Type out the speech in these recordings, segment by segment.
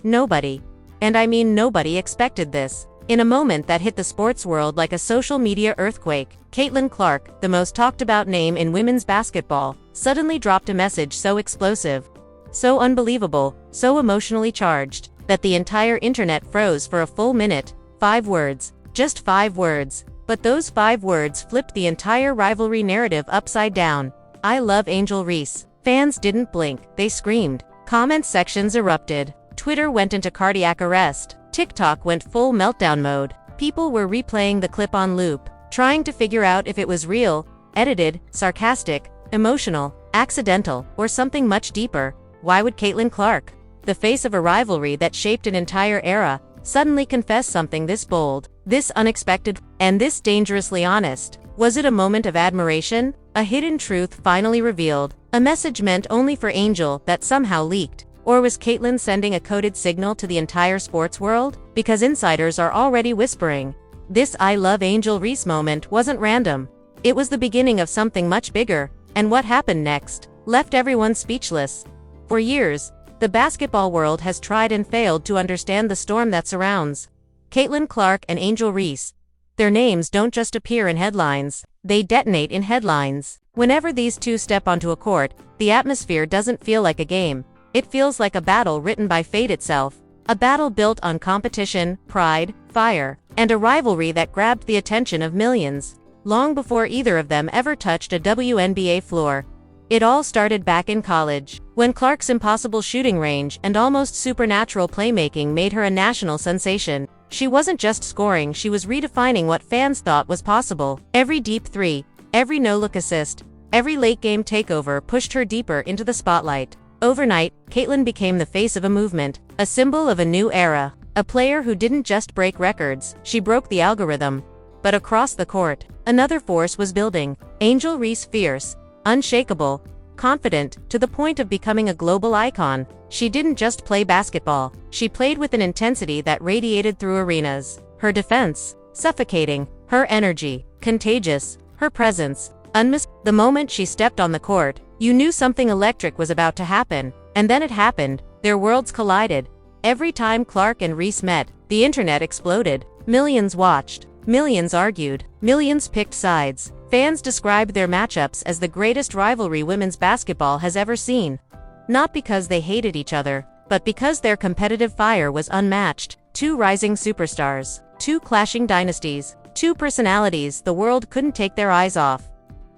Nobody, and I mean nobody, expected this. In a moment that hit the sports world like a social media earthquake, Caitlin Clark, the most talked about name in women's basketball, suddenly dropped a message so explosive, so unbelievable, so emotionally charged, that the entire internet froze for a full minute. 5 words. Just 5 words. But those 5 words flipped the entire rivalry narrative upside down. I love Angel Reese. Fans didn't blink, they screamed. Comment sections erupted. Twitter went into cardiac arrest. TikTok went full meltdown mode. People were replaying the clip on loop, trying to figure out if it was real, edited, sarcastic, emotional, accidental, or something much deeper. Why would Caitlin Clark, the face of a rivalry that shaped an entire era, suddenly confess something this bold, this unexpected, and this dangerously honest? Was it a moment of admiration? A hidden truth finally revealed? A message meant only for Angel that somehow leaked? Or was Caitlin sending a coded signal to the entire sports world? Because insiders are already whispering, this I love Angel Reese moment wasn't random. It was the beginning of something much bigger, and what happened next left everyone speechless. For years, the basketball world has tried and failed to understand the storm that surrounds Caitlin Clark and Angel Reese. Their names don't just appear in headlines, they detonate in headlines. Whenever these two step onto a court, the atmosphere doesn't feel like a game. It feels like a battle written by fate itself. A battle built on competition, pride, fire, and a rivalry that grabbed the attention of millions, long before either of them ever touched a WNBA floor. It all started back in college, when Clark's impossible shooting range and almost supernatural playmaking made her a national sensation. She wasn't just scoring, she was redefining what fans thought was possible. Every deep three, every no-look assist, every late-game takeover pushed her deeper into the spotlight. Overnight, Caitlin became the face of a movement, a symbol of a new era, a player who didn't just break records, she broke the algorithm. But across the court, another force was building. Angel Reese, fierce, unshakable, confident, to the point of becoming a global icon. She didn't just play basketball, she played with an intensity that radiated through arenas. Her defense, suffocating, her energy, contagious, her presence, unmistakable. The moment she stepped on the court, you knew something electric was about to happen. And then it happened. Their worlds collided. Every time Clark and Reese met, the internet exploded. Millions watched, millions argued, millions picked sides. Fans described their matchups as the greatest rivalry women's basketball has ever seen. Not because they hated each other, but because their competitive fire was unmatched. Two rising superstars, two clashing dynasties, two personalities the world couldn't take their eyes off.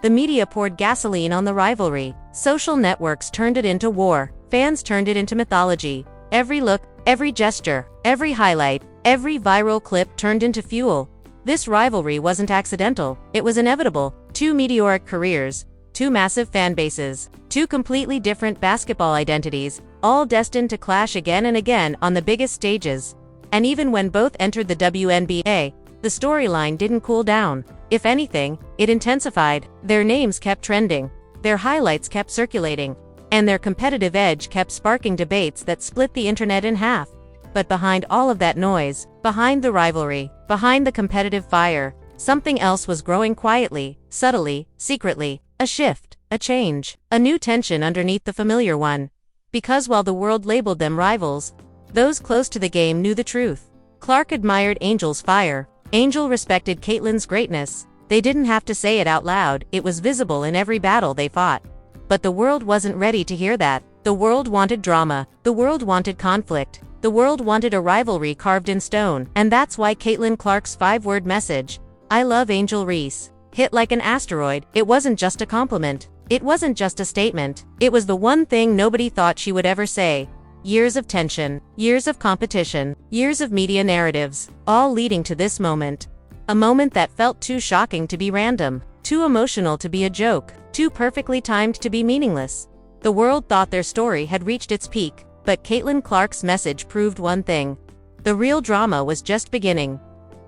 The media poured gasoline on the rivalry. Social networks turned it into war. Fans turned it into mythology. Every look, every gesture, every highlight, every viral clip turned into fuel. This rivalry wasn't accidental, it was inevitable. Two meteoric careers, two massive fan bases, two completely different basketball identities, all destined to clash again and again on the biggest stages. And even when both entered the WNBA, the storyline didn't cool down. If anything, it intensified. Their names kept trending, their highlights kept circulating, and their competitive edge kept sparking debates that split the internet in half. But behind all of that noise, behind the rivalry, behind the competitive fire, something else was growing quietly, subtly, secretly. A shift, a change, a new tension underneath the familiar one. Because while the world labeled them rivals, those close to the game knew the truth. Clark admired Angel's fire. Angel respected Caitlin's greatness. They didn't have to say it out loud, it was visible in every battle they fought. But the world wasn't ready to hear that. The world wanted drama. The world wanted conflict. The world wanted a rivalry carved in stone. And that's why Caitlin Clark's 5-word message, I love Angel Reese, hit like an asteroid. It wasn't just a compliment. It wasn't just a statement. It was the one thing nobody thought she would ever say. Years of tension, years of competition, years of media narratives, all leading to this moment. A moment that felt too shocking to be random, too emotional to be a joke, too perfectly timed to be meaningless. The world thought their story had reached its peak, but Caitlin Clark's message proved one thing. The real drama was just beginning.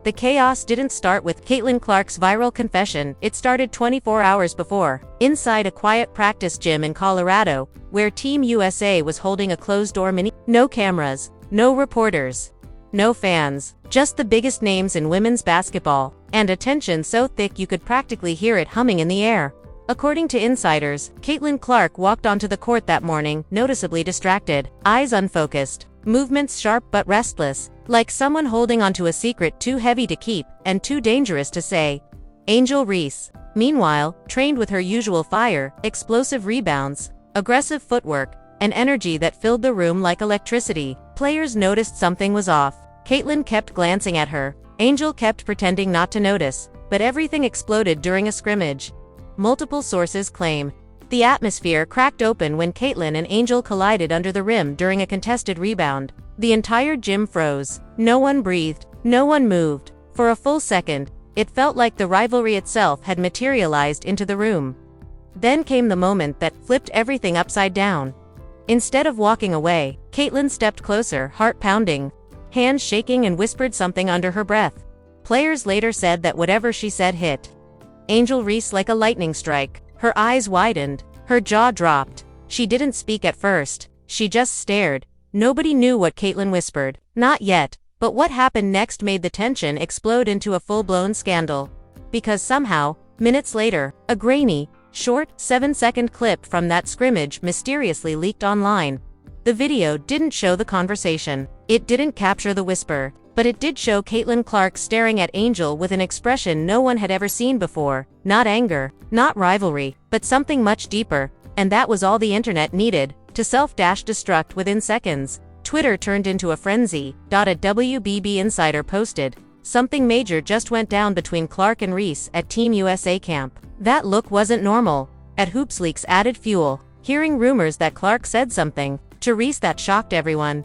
The chaos didn't start with Caitlin Clark's viral confession, it started 24 hours before, inside a quiet practice gym in Colorado, where Team USA was holding a closed-door mini. No cameras, no reporters, no fans, just the biggest names in women's basketball, and a tension so thick you could practically hear it humming in the air. According to insiders, Caitlin Clark walked onto the court that morning, noticeably distracted, eyes unfocused, movements sharp but restless, like someone holding onto a secret too heavy to keep and too dangerous to say. Angel Reese, meanwhile, trained with her usual fire, explosive rebounds, aggressive footwork, and energy that filled the room like electricity. Players noticed something was off. Caitlin kept glancing at her. Angel kept pretending not to notice, but everything exploded during a scrimmage. Multiple sources claim the atmosphere cracked open when Caitlin and Angel collided under the rim during a contested rebound. The entire gym froze. No one breathed. No one moved. For a full second, it felt like the rivalry itself had materialized into the room. Then came the moment that flipped everything upside down. Instead of walking away, Caitlin stepped closer, heart pounding, hands shaking, and whispered something under her breath. Players later said that whatever she said hit Angel Reese like a lightning strike. Her eyes widened. Her jaw dropped. She didn't speak at first. She just stared. Nobody knew what Caitlin whispered. Not yet. But what happened next made the tension explode into a full-blown scandal. Because somehow, minutes later, a grainy, short, 7-second clip from that scrimmage mysteriously leaked online. The video didn't show the conversation. It didn't capture the whisper. But it did show Caitlin Clark staring at Angel with an expression no one had ever seen before. Not anger, not rivalry, but something much deeper. And that was all the internet needed to self-destruct within seconds. Twitter turned into a frenzy. A WBB insider posted, "Something major just went down between Clark and Reese at Team USA camp. That look wasn't normal." At HoopsLeaks added fuel, hearing rumors that Clark said something to Reese that shocked everyone.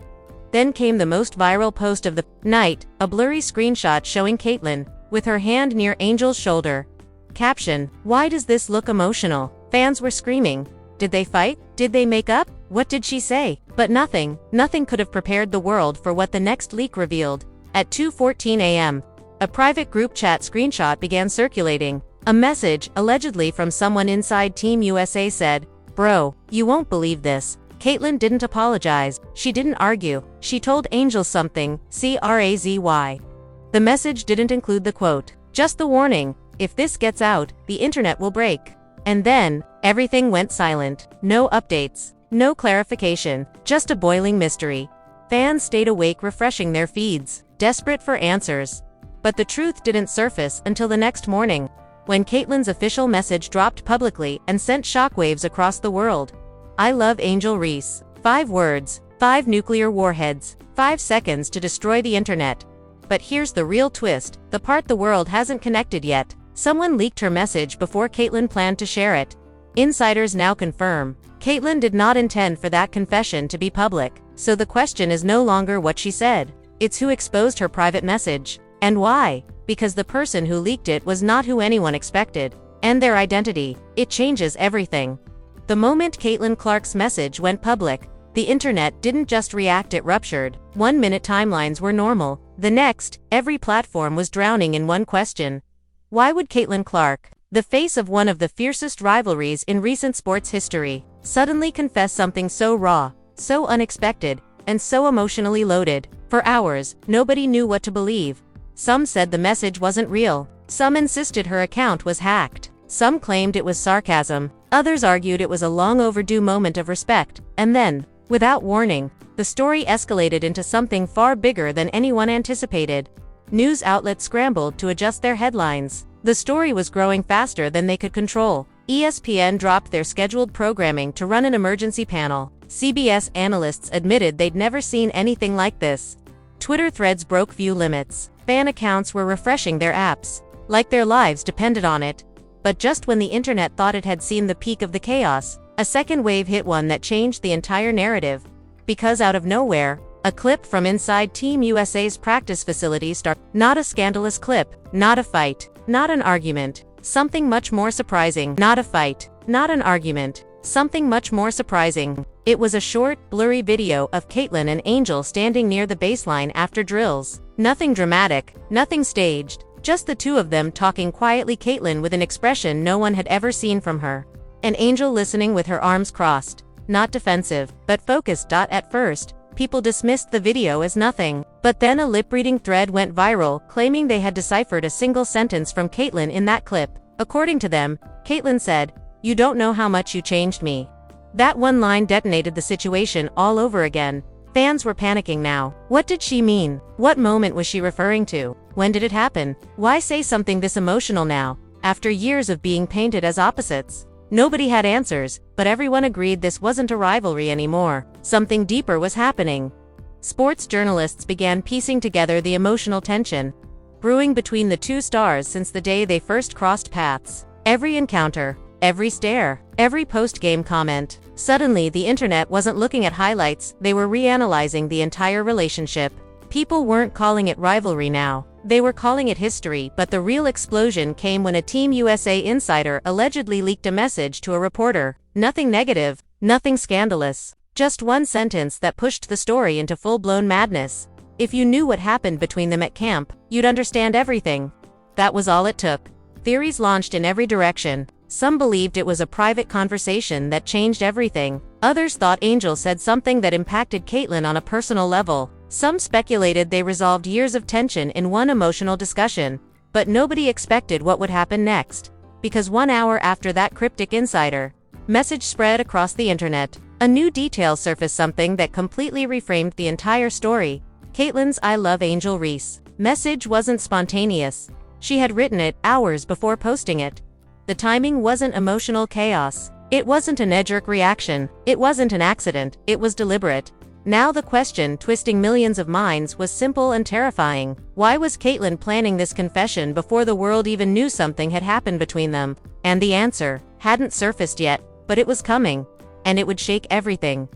Then came the most viral post of the night, a blurry screenshot showing Caitlin, with her hand near Angel's shoulder. Caption: "Why does this look emotional?" Fans were screaming. Did they fight? Did they make up? What did she say? But nothing could have prepared the world for what the next leak revealed. At 2:14 a.m., a private group chat screenshot began circulating. A message, allegedly from someone inside Team USA, said, "Bro, you won't believe this. Caitlin didn't apologize. She didn't argue. She told Angel something, crazy. The message didn't include the quote. Just the warning, if this gets out, the internet will break. And then, everything went silent. No updates. No clarification. Just a boiling mystery. Fans stayed awake refreshing their feeds, desperate for answers. But the truth didn't surface until the next morning, when Caitlin's official message dropped publicly and sent shockwaves across the world. I love Angel Reese. 5 words, 5 nuclear warheads, 5 seconds to destroy the internet. But here's the real twist, the part the world hasn't connected yet. Someone leaked her message before Caitlin planned to share it. Insiders now confirm, Caitlin did not intend for that confession to be public. So the question is no longer what she said. It's who exposed her private message. And why? Because the person who leaked it was not who anyone expected. And their identity. It changes everything. The moment Caitlin Clark's message went public, the internet didn't just react, it ruptured. 1-minute timelines were normal. The next, every platform was drowning in one question. Why would Caitlin Clark, the face of one of the fiercest rivalries in recent sports history, suddenly confess something so raw, so unexpected, and so emotionally loaded? For hours, nobody knew what to believe. Some said the message wasn't real. Some insisted her account was hacked. Some claimed it was sarcasm. Others argued it was a long overdue moment of respect. And then, without warning, the story escalated into something far bigger than anyone anticipated. News outlets scrambled to adjust their headlines. The story was growing faster than they could control. ESPN dropped their scheduled programming to run an emergency panel. CBS analysts admitted they'd never seen anything like this. Twitter threads broke view limits. Fan accounts were refreshing their apps, like their lives depended on it. But just when the internet thought it had seen the peak of the chaos, a second wave hit, one that changed the entire narrative. Because out of nowhere, a clip from inside Team USA's practice facility started. Not a scandalous clip, not a fight, not an argument, something much more surprising. Not a fight, not an argument, something much more surprising. It was a short, blurry video of Caitlin and Angel standing near the baseline after drills. Nothing dramatic, nothing staged. Just the two of them talking quietly, Caitlin with an expression no one had ever seen from her, and Angel listening with her arms crossed, not defensive, but focused. At first, people dismissed the video as nothing, but then a lip-reading thread went viral claiming they had deciphered a single sentence from Caitlin in that clip. According to them, Caitlin said, "You don't know how much you changed me." That one line detonated the situation all over again. Fans were panicking now. What did she mean? What moment was she referring to? When did it happen? Why say something this emotional now, after years of being painted as opposites? Nobody had answers, but everyone agreed this wasn't a rivalry anymore. Something deeper was happening. Sports journalists began piecing together the emotional tension brewing between the two stars since the day they first crossed paths. Every encounter, every stare, every post-game comment. Suddenly, the internet wasn't looking at highlights, they were reanalyzing the entire relationship. People weren't calling it rivalry now. They were calling it history, but the real explosion came when a Team USA insider allegedly leaked a message to a reporter. Nothing negative, nothing scandalous. Just one sentence that pushed the story into full-blown madness. If you knew what happened between them at camp, you'd understand everything. That was all it took. Theories launched in every direction. Some believed it was a private conversation that changed everything. Others thought Angel said something that impacted Caitlyn on a personal level. Some speculated they resolved years of tension in one emotional discussion. But nobody expected what would happen next. Because 1 hour after that cryptic insider message spread across the internet, a new detail surfaced, something that completely reframed the entire story. Caitlyn's "I love Angel Reese" message wasn't spontaneous. She had written it hours before posting it. The timing wasn't emotional chaos. It wasn't a knee-jerk reaction. It wasn't an accident. It was deliberate. Now the question twisting millions of minds was simple and terrifying. Why was Caitlyn planning this confession before the world even knew something had happened between them? And the answer hadn't surfaced yet, but it was coming. And it would shake everything.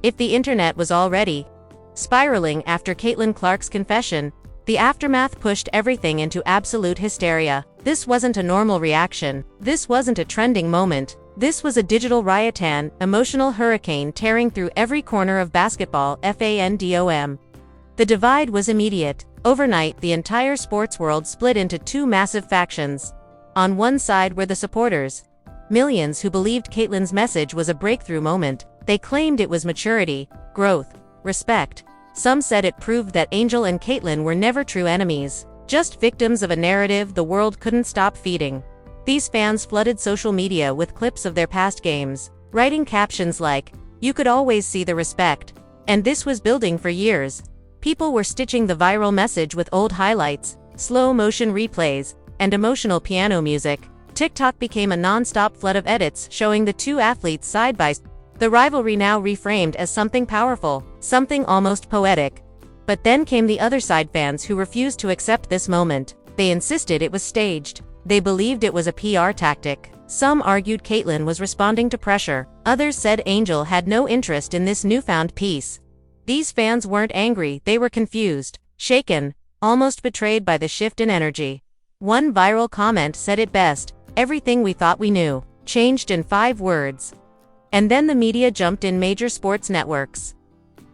If the internet was already spiraling after Caitlyn Clark's confession, the aftermath pushed everything into absolute hysteria. This wasn't a normal reaction. This wasn't a trending moment. This was a digital riot, an emotional hurricane tearing through every corner of basketball fandom. The divide was immediate. Overnight, the entire sports world split into two massive factions. On one side were the supporters, millions who believed Caitlyn's message was a breakthrough moment. They claimed it was maturity, growth, respect. Some said it proved that Angel and Caitlyn were never true enemies, just victims of a narrative the world couldn't stop feeding. These fans flooded social media with clips of their past games, writing captions like, "You could always see the respect." And this was building for years. People were stitching the viral message with old highlights, slow-motion replays, and emotional piano music. TikTok became a non-stop flood of edits showing the two athletes side by side. The rivalry now reframed as something powerful, something almost poetic. But then came the other side, fans who refused to accept this moment. They insisted it was staged. They believed it was a PR tactic. Some argued Caitlyn was responding to pressure. Others said Angel had no interest in this newfound peace. These fans weren't angry, they were confused, shaken, almost betrayed by the shift in energy. One viral comment said it best: "Everything we thought we knew changed in 5 words." And then the media jumped in. Major sports networks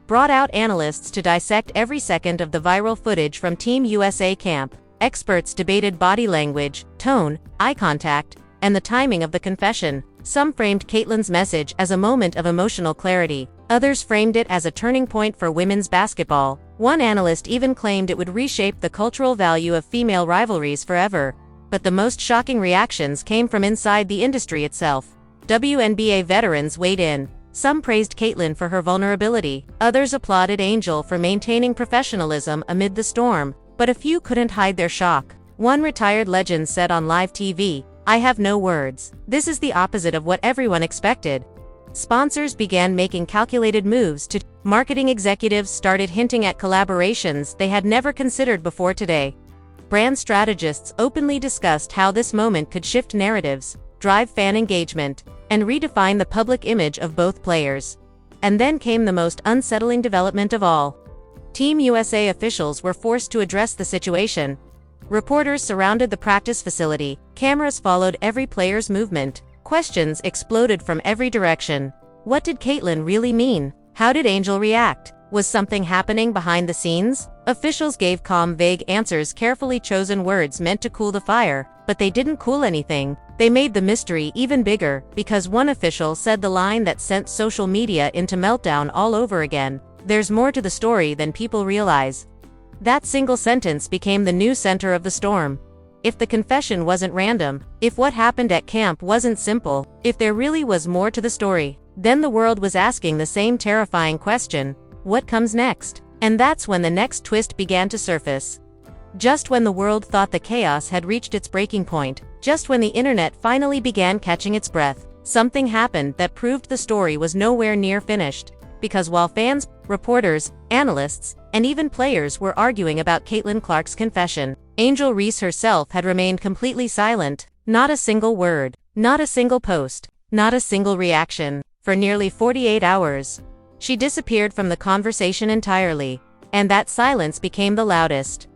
brought out analysts to dissect every second of the viral footage from Team USA camp. Experts debated body language, tone, eye contact, and the timing of the confession. Some framed Caitlyn's message as a moment of emotional clarity. Others framed it as a turning point for women's basketball. One analyst even claimed it would reshape the cultural value of female rivalries forever. But the most shocking reactions came from inside the industry itself. WNBA veterans weighed in. Some praised Caitlyn for her vulnerability. Others applauded Angel for maintaining professionalism amid the storm. But a few couldn't hide their shock. One retired legend said on live TV, "I have no words. This is the opposite of what everyone expected." Sponsors began making calculated moves to marketing executives started hinting at collaborations they had never considered before today. Brand strategists openly discussed how this moment could shift narratives, drive fan engagement, and redefine the public image of both players. And then came the most unsettling development of all. Team USA officials were forced to address the situation. Reporters surrounded the practice facility, cameras followed every player's movement, questions exploded from every direction. What did Caitlyn really mean? How did Angel react? Was something happening behind the scenes? Officials gave calm, vague answers, carefully chosen words meant to cool the fire, but they didn't cool anything. They made the mystery even bigger, because one official said the line that sent social media into meltdown all over again: "There's more to the story than people realize." That single sentence became the new center of the storm. If the confession wasn't random, if what happened at camp wasn't simple, if there really was more to the story, then the world was asking the same terrifying question: What comes next? And that's when the next twist began to surface. Just when the world thought the chaos had reached its breaking point, just when the internet finally began catching its breath, something happened that proved the story was nowhere near finished. Because while fans, reporters, analysts, and even players were arguing about Caitlin Clark's confession, Angel Reese herself had remained completely silent. Not a single word, not a single post, not a single reaction. For nearly 48 hours. She disappeared from the conversation entirely, and that silence became the loudest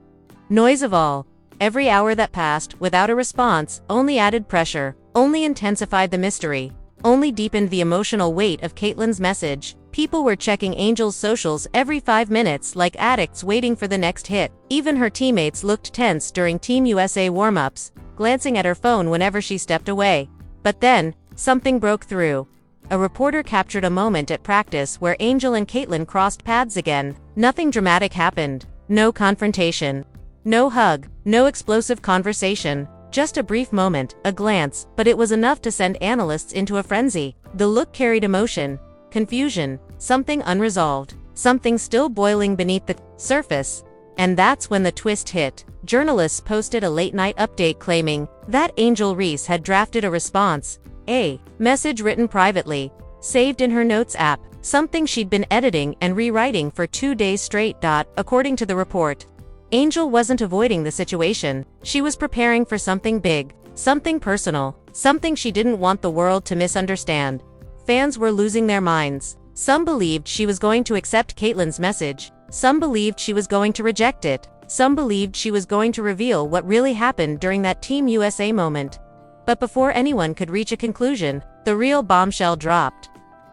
noise of all. Every hour that passed without a response only added pressure, only intensified the mystery, only deepened the emotional weight of Caitlin's message. People were checking Angel's socials every 5 minutes like addicts waiting for the next hit. Even her teammates looked tense during Team USA warm-ups, glancing at her phone whenever she stepped away. But then, something broke through. A reporter captured a moment at practice where Angel and Caitlin crossed paths again. Nothing dramatic happened. No confrontation. No hug. No explosive conversation. Just a brief moment, a glance, but it was enough to send analysts into a frenzy. The look carried emotion, confusion, something unresolved, something still boiling beneath the surface. And that's when the twist hit. Journalists posted a late-night update claiming that Angel Reese had drafted a response. A message written privately, saved in her notes app, something she'd been editing and rewriting for 2 days straight. According to the report, Angel wasn't avoiding the situation. She was preparing for something big, something personal, something she didn't want the world to misunderstand. Fans were losing their minds. Some believed she was going to accept Caitlin's message. Some believed she was going to reject it. Some believed she was going to reveal what really happened during that Team USA moment. But before anyone could reach a conclusion, the real bombshell dropped.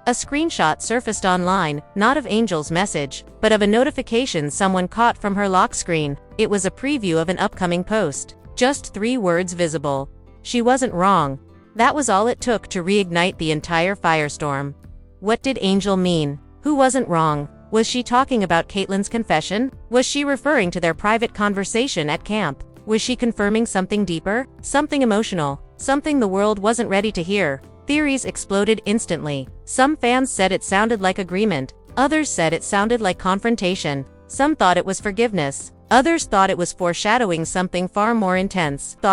A screenshot surfaced online, not of Angel's message, but of a notification someone caught from her lock screen. It was a preview of an upcoming post. Just 3 words visible. She wasn't wrong. That was all it took to reignite the entire firestorm. What did Angel mean? Who wasn't wrong? Was she talking about Caitlin's confession? Was she referring to their private conversation at camp? Was she confirming something deeper? Something emotional? Something the world wasn't ready to hear? Theories exploded instantly. Some fans said it sounded like agreement. Others said it sounded like confrontation. Some thought it was forgiveness. Others thought it was foreshadowing something far more intense. And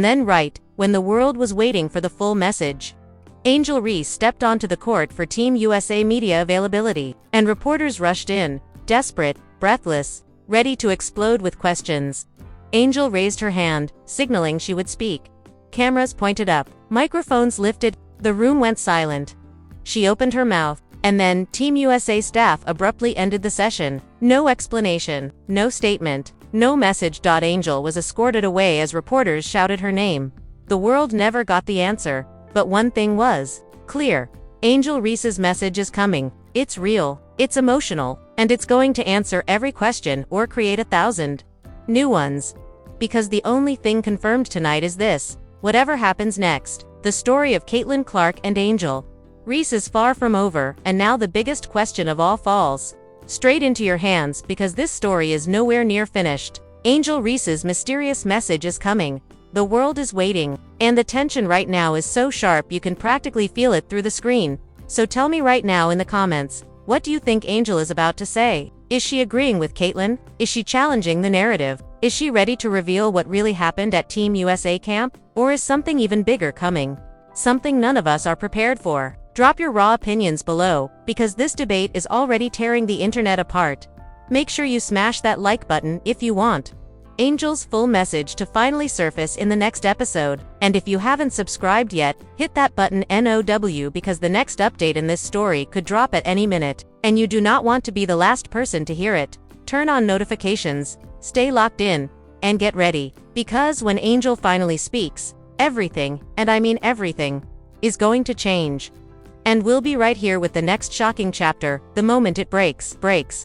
then when the world was waiting for the full message, Angel Reese stepped onto the court for Team USA media availability. And reporters rushed in, desperate, breathless, ready to explode with questions. Angel raised her hand, signaling she would speak. Cameras pointed up. Microphones lifted. The room went silent. She opened her mouth, and then Team USA staff abruptly ended the session. No explanation, no statement, no message. Angel was escorted away as reporters shouted her name. The world never got the answer, but one thing was clear. Angel Reese's message is coming. It's real, it's emotional, and it's going to answer every question or create 1,000 new ones. Because the only thing confirmed tonight is this: whatever happens next, the story of Caitlin Clark and Angel Reese is far from over, and now the biggest question of all falls straight into your hands, because this story is nowhere near finished. Angel Reese's mysterious message is coming. The world is waiting, and the tension right now is so sharp you can practically feel it through the screen. So tell me right now in the comments, what do you think Angel is about to say? Is she agreeing with Caitlin? Is she challenging the narrative? Is she ready to reveal what really happened at Team USA camp? Or is something even bigger coming? Something none of us are prepared for? Drop your raw opinions below, because this debate is already tearing the internet apart. Make sure you smash that like button if you want Angel's full message to finally surface in the next episode. And if you haven't subscribed yet, hit that button now, because the next update in this story could drop at any minute, and you do not want to be the last person to hear it. Turn on notifications, stay locked in, and get ready, because when Angel finally speaks, everything, and I mean everything, is going to change. And we'll be right here with the next shocking chapter, the moment it breaks.